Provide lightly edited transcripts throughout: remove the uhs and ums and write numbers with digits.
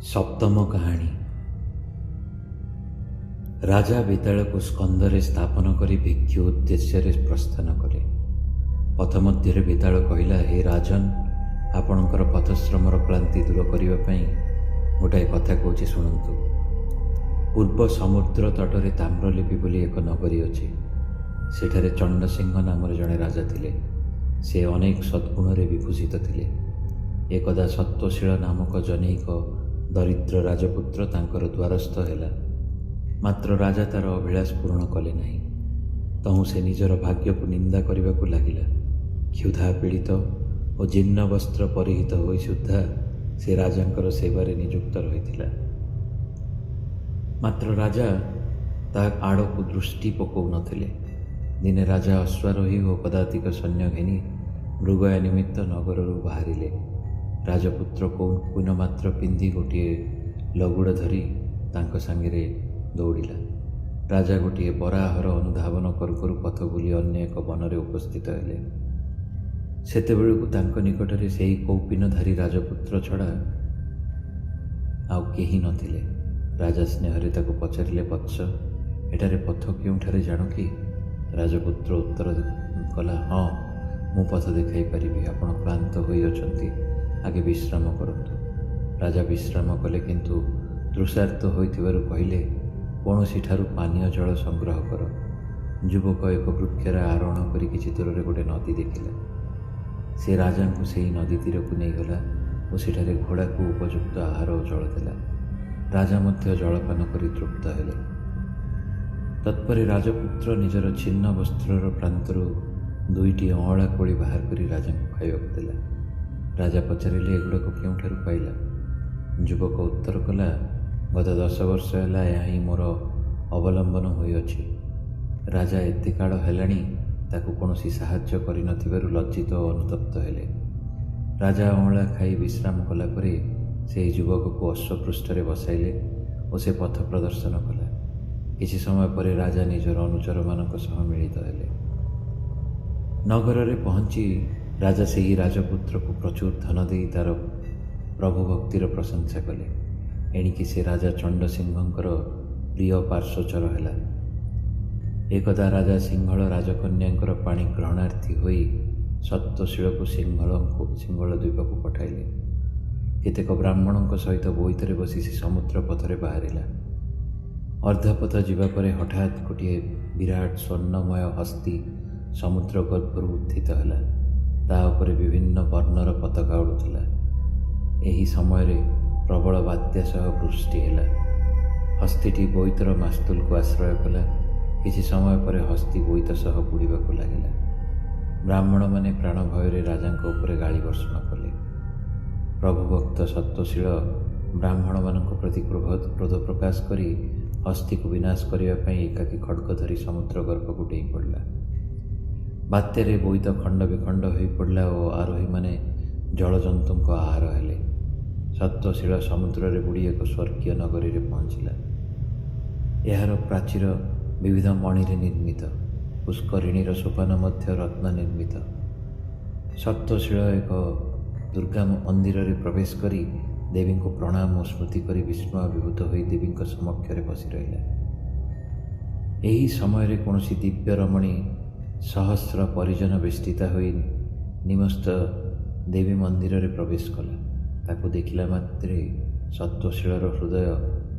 ସପ୍ତମ କାହାଣୀ। ରାଜା ବିଦାଳକୁ ସ୍କନ୍ଧରେ ସ୍ଥାପନ କରି ଭିକ୍ଷୁ ଉଦ୍ଦେଶ୍ୟରେ ପ୍ରସ୍ଥାନ କଲେ। ପଥ ମଧ୍ୟରେ ବିଦାଳ କହିଲା, ହେ ରାଜନ୍, ଆପଣଙ୍କର ପଥଶ୍ରମର କ୍ଳାନ୍ତି ଦୂର କରିବା ପାଇଁ ଗୋଟାଏ କଥା କହୁଛି, ଶୁଣନ୍ତୁ। ପୂର୍ବ ସମୁଦ୍ର ତଟରେ ତାମ୍ରଲିପି ବୋଲି ଏକ ନଗରୀ ଅଛି। ସେଠାରେ ଚଣ୍ଡସିଂହ ନାମରେ ଜଣେ ରାଜା ଥିଲେ। ସେ ଅନେକ ସଦ୍ଗୁଣରେ ବିଭୂଷିତ ଥିଲେ। ଏକଦା ସତ୍ତ୍ୱଶୀଳ ନାମକ ଜନୈକ ଦରିଦ୍ର ରାଜପୁତ୍ର ତାଙ୍କର ଦ୍ୱାରସ୍ଥ ହେଲା। ମାତ୍ର ରାଜା ତାର ଅଭିଳାଷ ପୂରଣ କଲେ ନାହିଁ। ତହୁଁ ସେ ନିଜର ଭାଗ୍ୟକୁ ନିନ୍ଦା କରିବାକୁ ଲାଗିଲା। କ୍ଷୁଧା ପୀଡ଼ିତ ଓ ଜୀର୍ଣ୍ଣ ବସ୍ତ୍ର ପରିହିତ ହୋଇ ସୁଦ୍ଧା ସେ ରାଜାଙ୍କର ସେବାରେ ନିଯୁକ୍ତ ରହିଥିଲା। ମାତ୍ର ରାଜା ତା ଆଡ଼କୁ ଦୃଷ୍ଟି ପକାଉନଥିଲେ। ଦିନେ ରାଜା ଅଶ୍ୱାରୋହୀ ଓ ପଦାତିକ ସୈନ୍ୟ ଘେନି ମୃଗୟା ନିମିତ୍ତ ନଗରରୁ ବାହାରିଲେ। ରାଜପୁତ୍ର କୌପୀନ ମାତ୍ର ପିନ୍ଧି ଗୋଟିଏ ଲଗୁଡ଼ ଧରି ତାଙ୍କ ସାଙ୍ଗରେ ଦୌଡ଼ିଲା। ରାଜା ଗୋଟିଏ ବରାହର ଅନୁଧାବନ କରୁ କରୁ ପଥ ବୁଲି ଅନ୍ୟ ଏକ ବନରେ ଉପସ୍ଥିତ ହେଲେ। ସେତେବେଳକୁ ତାଙ୍କ ନିକଟରେ ସେହି କୌପୀନଧାରୀ ରାଜପୁତ୍ର ଛଡ଼ା ଆଉ କେହି ନଥିଲେ। ରାଜା ସ୍ନେହରେ ତାକୁ ପଚାରିଲେ, ବତ୍ସ, ଏଠାରେ ପଥ କେଉଁଠାରେ ଜାଣ କି? ରାଜପୁତ୍ର ଉତ୍ତର କଲା, ହଁ, ମୁଁ ପଥ ଦେଖାଇ ପାରିବି। ଆପଣ କ୍ଳାନ୍ତ ହୋଇଅଛନ୍ତି, ଆଗେ ବିଶ୍ରାମ କରନ୍ତୁ। ରାଜା ବିଶ୍ରାମ କଲେ, କିନ୍ତୁ ତୃଷାର୍ତ୍ତ ହୋଇଥିବାରୁ କହିଲେ, କୌଣସିଠାରୁ ପାନୀୟ ଜଳ ସଂଗ୍ରହ କର। ଯୁବକ ଏକ ବୃକ୍ଷର ଆରୋହଣ କରି କିଛି ଦୂରରେ ଗୋଟିଏ ନଦୀ ଦେଖିଲା। ସେ ରାଜାଙ୍କୁ ସେହି ନଦୀ ତୀରକୁ ନେଇଗଲା ଓ ସେଠାରେ ଘୋଡ଼ାକୁ ଉପଯୁକ୍ତ ଆହାର ଓ ଜଳ ଦେଲା। ରାଜା ମଧ୍ୟ ଜଳପାନ କରି ତୃପ୍ତ ହେଲେ। ତତ୍ପରେ ରାଜପୁତ୍ର ନିଜର ଛିନ୍ନ ବସ୍ତ୍ରର ପ୍ରାନ୍ତରୁ ଦୁଇଟି ଅଁଳା କୋଳି ବାହାର କରି ରାଜାଙ୍କୁ ଖାଇବାକୁ ଦେଲା। ରାଜା ପଚାରିଲେ, ଏଗୁଡ଼ାକ କେଉଁଠାରୁ ପାଇଲା? ଯୁବକ ଉତ୍ତର କଲା, ଗତ 10 ବର୍ଷ ହେଲା ଏହା ହିଁ ମୋର ଅବଲମ୍ବନ ହୋଇଅଛି। ରାଜା ଏତେ କାଳ ହେଲାଣି ତାକୁ କୌଣସି ସାହାଯ୍ୟ କରିନଥିବାରୁ ଲଜ୍ଜିତ ଓ ଅନୁତପ୍ତ ହେଲେ। ରାଜା ଅଁଳା ଖାଇ ବିଶ୍ରାମ କଲା ପରେ ସେହି ଯୁବକକୁ ଅଶ୍ୱପୃଷ୍ଠରେ ବସାଇଲେ ଓ ସେ ପଥ ପ୍ରଦର୍ଶନ କଲା। କିଛି ସମୟ ପରେ ରାଜା ନିଜର ଅନୁଚରମାନଙ୍କ ସହ ମିଳିତ ହେଲେ। ନଗରରେ ପହଞ୍ଚି ରାଜା ସେହି ରାଜପୁତ୍ରକୁ ପ୍ରଚୁର ଧନ ଦେଇ ତାର ପ୍ରଭୁ ଭକ୍ତିର ପ୍ରଶଂସା କଲେ। ଏଣିକି ସେ ରାଜା ଚଣ୍ଡସିଂହଙ୍କର ପ୍ରିୟ ପାର୍ଶ୍ୱଚର ହେଲା। ଏକଦା ରାଜା ସିଂହଳ ରାଜକନ୍ୟାଙ୍କର ପାଣି ଗ୍ରହଣାର୍ଥୀ ହୋଇ ସତ୍ତ୍ୱଶୀଳକୁ ସିଂହଳ ଦ୍ୱୀପକୁ ପଠାଇଲେ। କେତେକ ବ୍ରାହ୍ମଣଙ୍କ ସହିତ ବୋଇତରେ ବସି ସେ ସମୁଦ୍ର ପଥରେ ବାହାରିଲା। ଅର୍ଦ୍ଧପଥ ଯିବା ପରେ ହଠାତ୍ ଗୋଟିଏ ବିରାଟ ସ୍ୱର୍ଣ୍ଣମୟ ହସ୍ତୀ ସମୁଦ୍ର ଗର୍ଭରୁ ଉତ୍ଥିତ ହେଲା। ତା ଉପରେ ବିଭିନ୍ନ ବର୍ଣ୍ଣର ପତାକା ଉଡ଼ୁଥିଲା। ଏହି ସମୟରେ ପ୍ରବଳ ବାତ୍ୟା ସହ ବୃଷ୍ଟି ହେଲା। ହସ୍ତୀଟି ବୋଇତର ମାସ୍ତୁଲକୁ ଆଶ୍ରୟ କଲା। କିଛି ସମୟ ପରେ ହସ୍ତୀ ବୋଇତ ସହ ବୁଡ଼ିବାକୁ ଲାଗିଲା। ବ୍ରାହ୍ମଣମାନେ ପ୍ରାଣ ଭୟରେ ରାଜାଙ୍କ ଉପରେ ଗାଳି ବର୍ଷଣ କଲେ। ପ୍ରଭୁଭକ୍ତ ସତ୍ତ୍ୱଶୀଳ ବ୍ରାହ୍ମଣମାନଙ୍କ ପ୍ରତି କ୍ରୋଧ ପ୍ରକାଶ କରି ହସ୍ତୀକୁ ବିନାଶ କରିବା ପାଇଁ ଏକାକୀ ଖଡ଼୍ଗ ଧରି ସମୁଦ୍ର ଗର୍ଭକୁ ଡେଇଁ ପଡ଼ିଲା। ବାତ୍ୟାରେ ବୋଇତ ଖଣ୍ଡ ବିଖଣ୍ଡ ହୋଇ ପଡ଼ିଲା ଓ ଆରୋହୀମାନେ ଜଳଜନ୍ତୁଙ୍କ ଆହାର ହେଲେ। ସତ୍ତ୍ୱଶୀଳ ସମୁଦ୍ରରେ ବୁଡ଼ି ଏକ ସ୍ୱର୍ଗୀୟ ନଗରୀରେ ପହଞ୍ଚିଲା। ଏହାର ପ୍ରାଚୀର ବିବିଧ ମଣିରେ ନିର୍ମିତ। ପୁଷ୍କରିଣୀର ସୋପାନ ମଧ୍ୟ ରତ୍ନ ନିର୍ମିତ। ସତ୍ତ୍ୱଶୀଳ ଏକ ଦୁର୍ଗା ମନ୍ଦିରରେ ପ୍ରବେଶ କରି ଦେବୀଙ୍କୁ ପ୍ରଣାମ ଓ ସ୍ମୃତି କରି ବିସ୍ମୟ ବିଭୂତ ହୋଇ ଦେବୀଙ୍କ ସମକ୍ଷରେ ବସି ରହିଲା। ଏହି ସମୟରେ କୌଣସି ଦିବ୍ୟ ରମଣୀ ସହସ୍ର ପରିଜନ ବେଷ୍ଟିତା ହୋଇ ନିମସ୍ତ ଦେବୀ ମନ୍ଦିରରେ ପ୍ରବେଶ କଲା। ତାକୁ ଦେଖିଲା ମାତ୍ରେ ସତ୍ତ୍ୱଶୀଳର ହୃଦୟ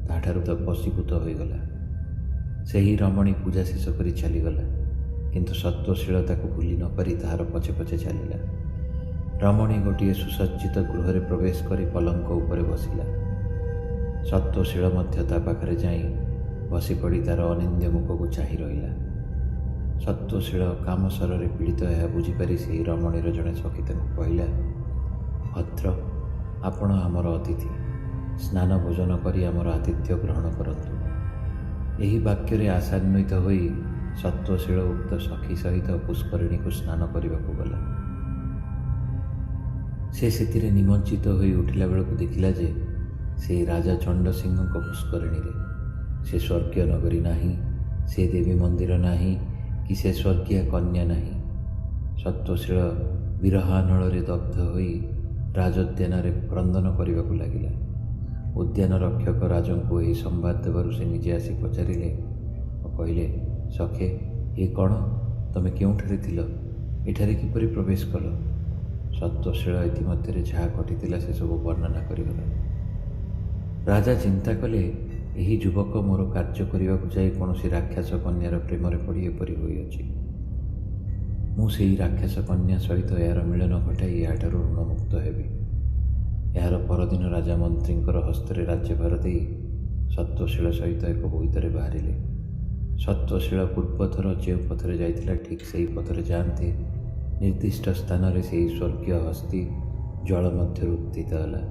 ତାହାଠାରୁ ବଶୀଭୂତ ହୋଇଗଲା। ସେହି ରମଣୀ ପୂଜା ଶେଷ କରି ଚାଲିଗଲା, କିନ୍ତୁ ସତ୍ତ୍ୱଶୀଳ ତାକୁ ଭୁଲି ନପାରି ତାହାର ପଛେ ପଛେ ଚାଲିଲା। ରମଣୀ ଗୋଟିଏ ସୁସଜ୍ଜିତ ଗୃହରେ ପ୍ରବେଶ କରି ପଲଙ୍କ ଉପରେ ବସିଲା। ସତ୍ତ୍ୱଶୀଳ ମଧ୍ୟ ତା ପାଖରେ ଯାଇ ବସିପଡ଼ି ତାର ଅନିନ୍ଦ୍ୟ ମୁଖକୁ ଚାହିଁ ରହିଲା। ସତ୍ତ୍ୱଶୀଳ କାମସରରେ ପୀଡ଼ିତ ଏହା ବୁଝିପାରି ସେହି ରମଣୀର ଜଣେ ସଖୀ ତାଙ୍କୁ କହିଲା, ଭଦ୍ର, ଆପଣ ଆମର ଅତିଥି। ସ୍ନାନ ଭୋଜନ କରି ଆମର ଆତିଥ୍ୟ ଗ୍ରହଣ କରନ୍ତୁ। ଏହି ବାକ୍ୟରେ ଆଶାନ୍ୱିତ ହୋଇ ସତ୍ତ୍ୱଶୀଳ ଉକ୍ତ ସଖୀ ସହିତ ପୁଷ୍କରିଣୀକୁ ସ୍ନାନ କରିବାକୁ ଗଲା। ସେ ସେଥିରେ ନିମଜ୍ଜିତ ହୋଇ ଉଠିଲା ବେଳକୁ ଦେଖିଲା ଯେ ସେହି ରାଜା ଚଣ୍ଡସିଂହଙ୍କ ପୁଷ୍କରିଣୀରେ ସେ ସ୍ୱର୍ଗୀୟ ନଗରୀ ନାହିଁ, ସେ ଦେବୀ ମନ୍ଦିର ନାହିଁ, କି ସେ ସ୍ୱର୍ଗୀୟା କନ୍ୟା ନାହିଁ। ସତ୍ତ୍ୱଶୀଳ ବିରହାନଳରେ ଦଗ୍ଧ ହୋଇ ରାଜୋଦ୍ୟାନରେ କ୍ରନ୍ଦନ କରିବାକୁ ଲାଗିଲା। ଉଦ୍ୟାନ ରକ୍ଷକ ରାଜାଙ୍କୁ ଏହି ସମ୍ବାଦ ଦେବାରୁ ସେ ନିଜେ ଆସି ପଚାରିଲେ ଓ କହିଲେ, ସଖେ, ଏ କ'ଣ? ତମେ କେଉଁଠାରେ ଥିଲ? ଏଠାରେ କିପରି ପ୍ରବେଶ କଲ? ସତ୍ତ୍ୱଶୀଳ ଇତିମଧ୍ୟରେ ଯାହା ଘଟିଥିଲା ସେସବୁ ବର୍ଣ୍ଣନା କରିଗଲା। ରାଜା ଚିନ୍ତା କଲେ, ଏହି ଯୁବକ ମୋର କାର୍ଯ୍ୟ କରିବାକୁ ଯାଇ କୌଣସି ରାକ୍ଷସ କନ୍ୟାର ପ୍ରେମରେ ପଡ଼ି ଏପରି ହୋଇଅଛି। ମୁଁ ସେହି ରାକ୍ଷସ କନ୍ୟା ସହିତ ଏହାର ମିଳନ ଘଟାଇ ଏହାଠାରୁ ଋଣମୁକ୍ତ ହେବି। ଏହାର ପରଦିନ ରାଜା ମନ୍ତ୍ରୀଙ୍କର ହସ୍ତରେ ରାଜ୍ୟଭାର ଦେଇ ସତ୍ତ୍ୱଶୀଳ ସହିତ ଏକ ବୋଇତରେ ବାହାରିଲେ। ସତ୍ତ୍ୱଶୀଳ ପୂର୍ବଥର ଯେଉଁ ପଥରେ ଯାଇଥିଲା ଠିକ୍ ସେହି ପଥରେ ଯାଆନ୍ତେ ନିର୍ଦ୍ଦିଷ୍ଟ ସ୍ଥାନରେ ସେହି ସ୍ୱର୍ଗୀୟ ହସ୍ତୀ ଜଳ ମଧ୍ୟରୁ ଉତ୍ଥିତ ହେଲା।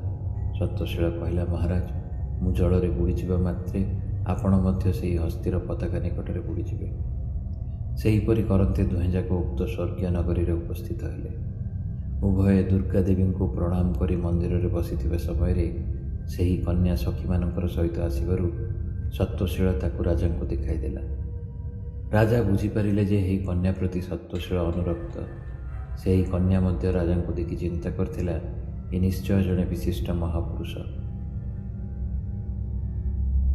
ସତ୍ତ୍ୱଶୀଳ କହିଲା, ମହାରାଜ, ମୁଁ ଜଳରେ ବୁଡ଼ିଯିବା ମାତ୍ରେ ଆପଣ ମଧ୍ୟ ସେହି ହସ୍ତୀର ପତାକା ନିକଟରେ ବୁଡ଼ିଯିବେ। ସେହିପରି କରନ୍ତେ ଦୁହେଁଯାକ ଉକ୍ତ ସ୍ୱର୍ଗୀୟ ନଗରୀରେ ଉପସ୍ଥିତ ହେଲେ। ଉଭୟ ଦୁର୍ଗା ଦେବୀଙ୍କୁ ପ୍ରଣାମ କରି ମନ୍ଦିରରେ ବସିଥିବା ସମୟରେ ସେହି କନ୍ୟା ସଖୀମାନଙ୍କର ସହିତ ଆସିବାରୁ ସତ୍ତ୍ୱଶୀଳ ତାକୁ ରାଜାଙ୍କୁ ଦେଖାଇଦେଲା। ରାଜା ବୁଝିପାରିଲେ ଯେ ଏହି କନ୍ୟା ପ୍ରତି ସତ୍ତ୍ୱଶୀଳ ଅନୁରକ୍ତ। ସେହି କନ୍ୟା ମଧ୍ୟ ରାଜାଙ୍କୁ ଦେଖି ଚିନ୍ତା କରିଥିଲା, ଏ ନିଶ୍ଚୟ ଜଣେ ବିଶିଷ୍ଟ ମହାପୁରୁଷ।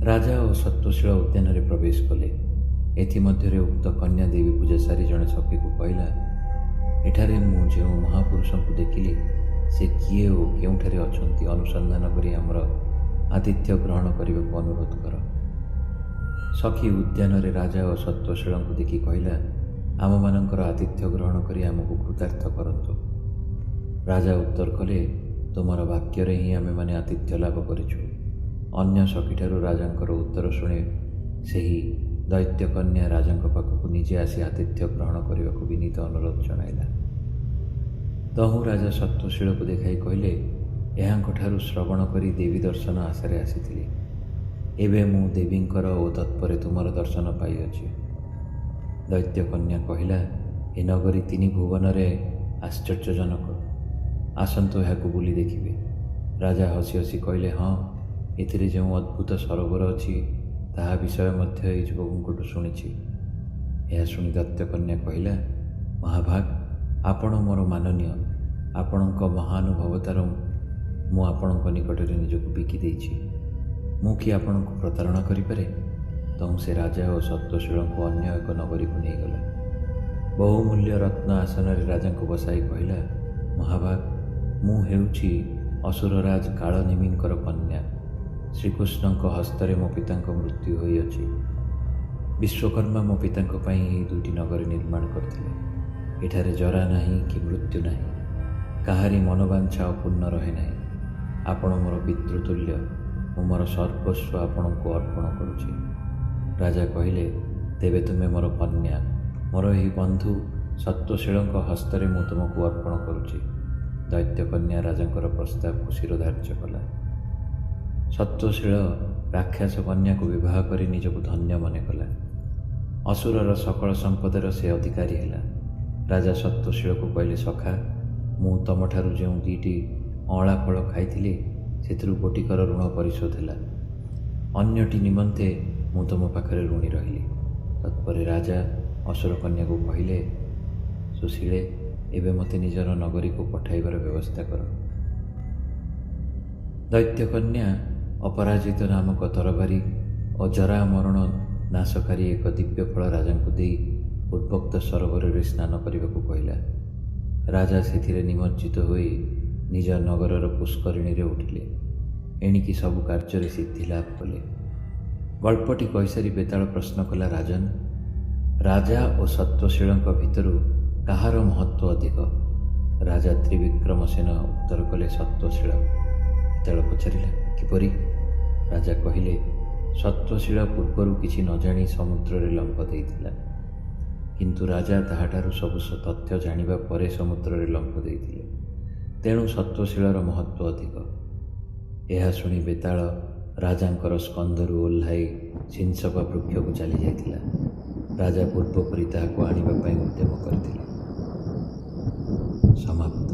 ରାଜା ଓ ସତ୍ତ୍ୱଶୀଳ ଉଦ୍ୟାନରେ ପ୍ରବେଶ କଲେ। ଏଥିମଧ୍ୟରେ ଉକ୍ତ କନ୍ୟା ଦେବୀ ପୂଜା ସାରି ଜଣେ ସଖୀକୁ କହିଲା, ଏଠାରେ ମୁଁ ଯେଉଁ ମହାପୁରୁଷଙ୍କୁ ଦେଖିଲି ସେ କିଏ ଓ କେଉଁଠାରେ ଅଛନ୍ତି ଅନୁସନ୍ଧାନ କରି ଆମର ଆତିଥ୍ୟ ଗ୍ରହଣ କରିବାକୁ ଅନୁରୋଧ କର। ସଖୀ ଉଦ୍ୟାନରେ ରାଜା ଓ ସତ୍ତ୍ୱଶୀଳଙ୍କୁ ଦେଖି କହିଲା, ଆମମାନଙ୍କର ଆତିଥ୍ୟ ଗ୍ରହଣ କରି ଆମକୁ କୃତାର୍ଥ କରନ୍ତୁ। ରାଜା ଉତ୍ତର କଲେ, ତୁମର ବାକ୍ୟରେ ହିଁ ଆମେମାନେ ଆତିଥ୍ୟ ଲାଭ କରିଛୁ। ଅନ୍ୟ ସଖୀଠାରୁ ରାଜାଙ୍କର ଉତ୍ତର ଶୁଣି ସେହି ଦୈତ୍ୟକନ୍ୟା ରାଜାଙ୍କ ପାଖକୁ ନିଜେ ଆସି ଆତିଥ୍ୟ ଗ୍ରହଣ କରିବାକୁ ବିନୀତ ଅନୁରୋଧ ଜଣାଇଲା। ତହୁଁ ରାଜା ସତ୍ତ୍ୱଶୀଳକୁ ଦେଖାଇ କହିଲେ, ଏହାଙ୍କଠାରୁ ଶ୍ରବଣ କରି ଦେବୀ ଦର୍ଶନ ଆଶାରେ ଆସିଥିଲି। ଏବେ ମୁଁ ଦେବୀଙ୍କର ଓ ତତ୍ପରେ ତୁମର ଦର୍ଶନ ପାଇଅଛି। ଦୈତ୍ୟକନ୍ୟା କହିଲା, ଏ ନଗରୀ 3 ଭୁବନରେ ଆଶ୍ଚର୍ଯ୍ୟଜନକ। ଆସନ୍ତୁ ଏହାକୁ ବୁଲି ଦେଖିବେ। ରାଜା ହସି ହସି କହିଲେ, ହଁ, ଏଥିରେ ଯେଉଁ ଅଦ୍ଭୁତ ସରୋବର ଅଛି ତାହା ବିଷୟ ମଧ୍ୟ ଏହି ଯୁବକଙ୍କଠୁ ଶୁଣିଛି। ଏହା ଶୁଣି ଦୈତ୍ୟକନ୍ୟା କହିଲା, ମହାଭାଗ, ଆପଣ ମୋର ମାନନୀୟ। ଆପଣଙ୍କ ମହାନୁଭବତାର ମୁଁ ଆପଣଙ୍କ ନିକଟରେ ନିଜକୁ ବିକି ଦେଇଛି। ମୁଁ କି ଆପଣଙ୍କୁ ପ୍ରତାରଣା କରିପାରେ? ତହୁଁ ସେ ରାଜା ଓ ସତ୍ତ୍ୱଶୀଳଙ୍କୁ ଅନ୍ୟ ଏକ ନଗରୀକୁ ନେଇଗଲା। ବହୁମୂଲ୍ୟ ରତ୍ନ ଆସନରେ ରାଜାଙ୍କୁ ବସାଇ କହିଲା, ମହାଭାଗ, ମୁଁ ହେଉଛି ଅସୁରରାଜ କାଳନେମୀଙ୍କର କନ୍ୟା। ଶ୍ରୀକୃଷ୍ଣଙ୍କ ହସ୍ତରେ ମୋ ପିତାଙ୍କ ମୃତ୍ୟୁ ହୋଇଅଛି। ବିଶ୍ୱକର୍ମା ମୋ ପିତାଙ୍କ ପାଇଁ ଏହି 2ଟି ନଗରୀ ନିର୍ମାଣ କରିଥିଲେ। ଏଠାରେ ଜରା ନାହିଁ କି ମୃତ୍ୟୁ ନାହିଁ। କାହାରି ମନୋବାଞ୍ଛା ଅପୂର୍ଣ୍ଣ ରହେ ନାହିଁ। ଆପଣ ମୋର ପିତୃତୁଲ୍ୟ। ମୁଁ ମୋର ସର୍ବସ୍ୱ ଆପଣଙ୍କୁ ଅର୍ପଣ କରୁଛି। ରାଜା କହିଲେ, ତେବେ ତୁମେ ମୋର କନ୍ୟା। ମୋର ଏହି ବନ୍ଧୁ ସତ୍ତ୍ୱଶୀଳଙ୍କ ହସ୍ତରେ ମୁଁ ତୁମକୁ ଅର୍ପଣ କରୁଛି। ଦୈତ୍ୟକନ୍ୟା ରାଜାଙ୍କର ପ୍ରସ୍ତାବକୁ ଶିରୋଧାର୍ଯ୍ୟ କଲା। ସତ୍ତ୍ୱଶୀଳ ରାକ୍ଷସ କନ୍ୟାକୁ ବିବାହ କରି ନିଜକୁ ଧନ୍ୟ ମନେ କଲା। ଅସୁରର ସକଳ ସମ୍ପଦର ସେ ଅଧିକାରୀ ହେଲା। ରାଜା ସତ୍ତ୍ୱଶୀଳକୁ କହିଲେ, ସଖା, ମୁଁ ତମଠାରୁ ଯେଉଁ 2ଟି ଅଁଳା ଫଳ ଖାଇଥିଲି ସେଥିରୁ ଗୋଟିକର ଋଣ ପରିଶୋଧ ହେଲା। ଅନ୍ୟଟି ନିମନ୍ତେ ମୁଁ ତୁମ ପାଖରେ ଋଣୀ ରହିଲି। ତତ୍ପରେ ରାଜା ଅସୁର କନ୍ୟାକୁ କହିଲେ, ସୁଶୀଳେ, ଏବେ ମୋତେ ନିଜର ନଗରୀକୁ ପଠାଇବାର ବ୍ୟବସ୍ଥା କର। ଦୈତ୍ୟକନ୍ୟା ଅପରାଜିତ ନାମକ ତରବାରୀ ଓ ଜରା ମରଣ ନାଶକାରୀ ଏକ ଦିବ୍ୟ ଫଳ ରାଜାଙ୍କୁ ଦେଇ ପୂର୍ବୋକ୍ତ ସରୋବରରେ ସ୍ନାନ କରିବାକୁ କହିଲା। ରାଜା ସେଥିରେ ନିମଜ୍ଜିତ ହୋଇ ନିଜ ନଗରର ପୁଷ୍କରିଣୀରେ ଉଠିଲେ। ଏଣିକି ସବୁ କାର୍ଯ୍ୟରେ ସିଦ୍ଧି ଲାଭ କଲେ। ଗଳ୍ପଟି କହିସାରି ବେତାଳ ପ୍ରଶ୍ନ କଲା, ରାଜନ, ରାଜା ଓ ସତ୍ତ୍ୱଶୀଳଙ୍କ ଭିତରୁ କାହାର ମହତ୍ଵ ଅଧିକ? ରାଜା ତ୍ରିବିକ୍ରମସେନ ଉତ୍ତର କଲେ, ସତ୍ତ୍ୱଶୀଳ। ବେତାଳ ପଚାରିଲା, କିପରି? ରାଜା କହିଲେ, ସତ୍ତ୍ୱଶୀଳ ପୂର୍ବରୁ କିଛି ନ ଜାଣି ସମୁଦ୍ରରେ ଲମ୍ବ ଦେଇଥିଲା, କିନ୍ତୁ ରାଜା ତାହାଠାରୁ ସବୁ ତଥ୍ୟ ଜାଣିବା ପରେ ସମୁଦ୍ରରେ ଲମ୍ବ ଦେଇଥିଲେ। ତେଣୁ ସତ୍ତ୍ୱଶୀଳର ମହତ୍ଵ ଅଧିକ। ଏହା ଶୁଣି ବେତାଳ ରାଜାଙ୍କର ସ୍କନ୍ଧରୁ ଓହ୍ଲାଇ ସିଂସପା ବୃକ୍ଷକୁ ଚାଲି ଯାଇଥିଲା। ରାଜା ପୂର୍ବପରି ତାହାକୁ ଆଣିବା ପାଇଁ ଉଦ୍ୟମ କରିଥିଲେ। ସମାପ୍ତ।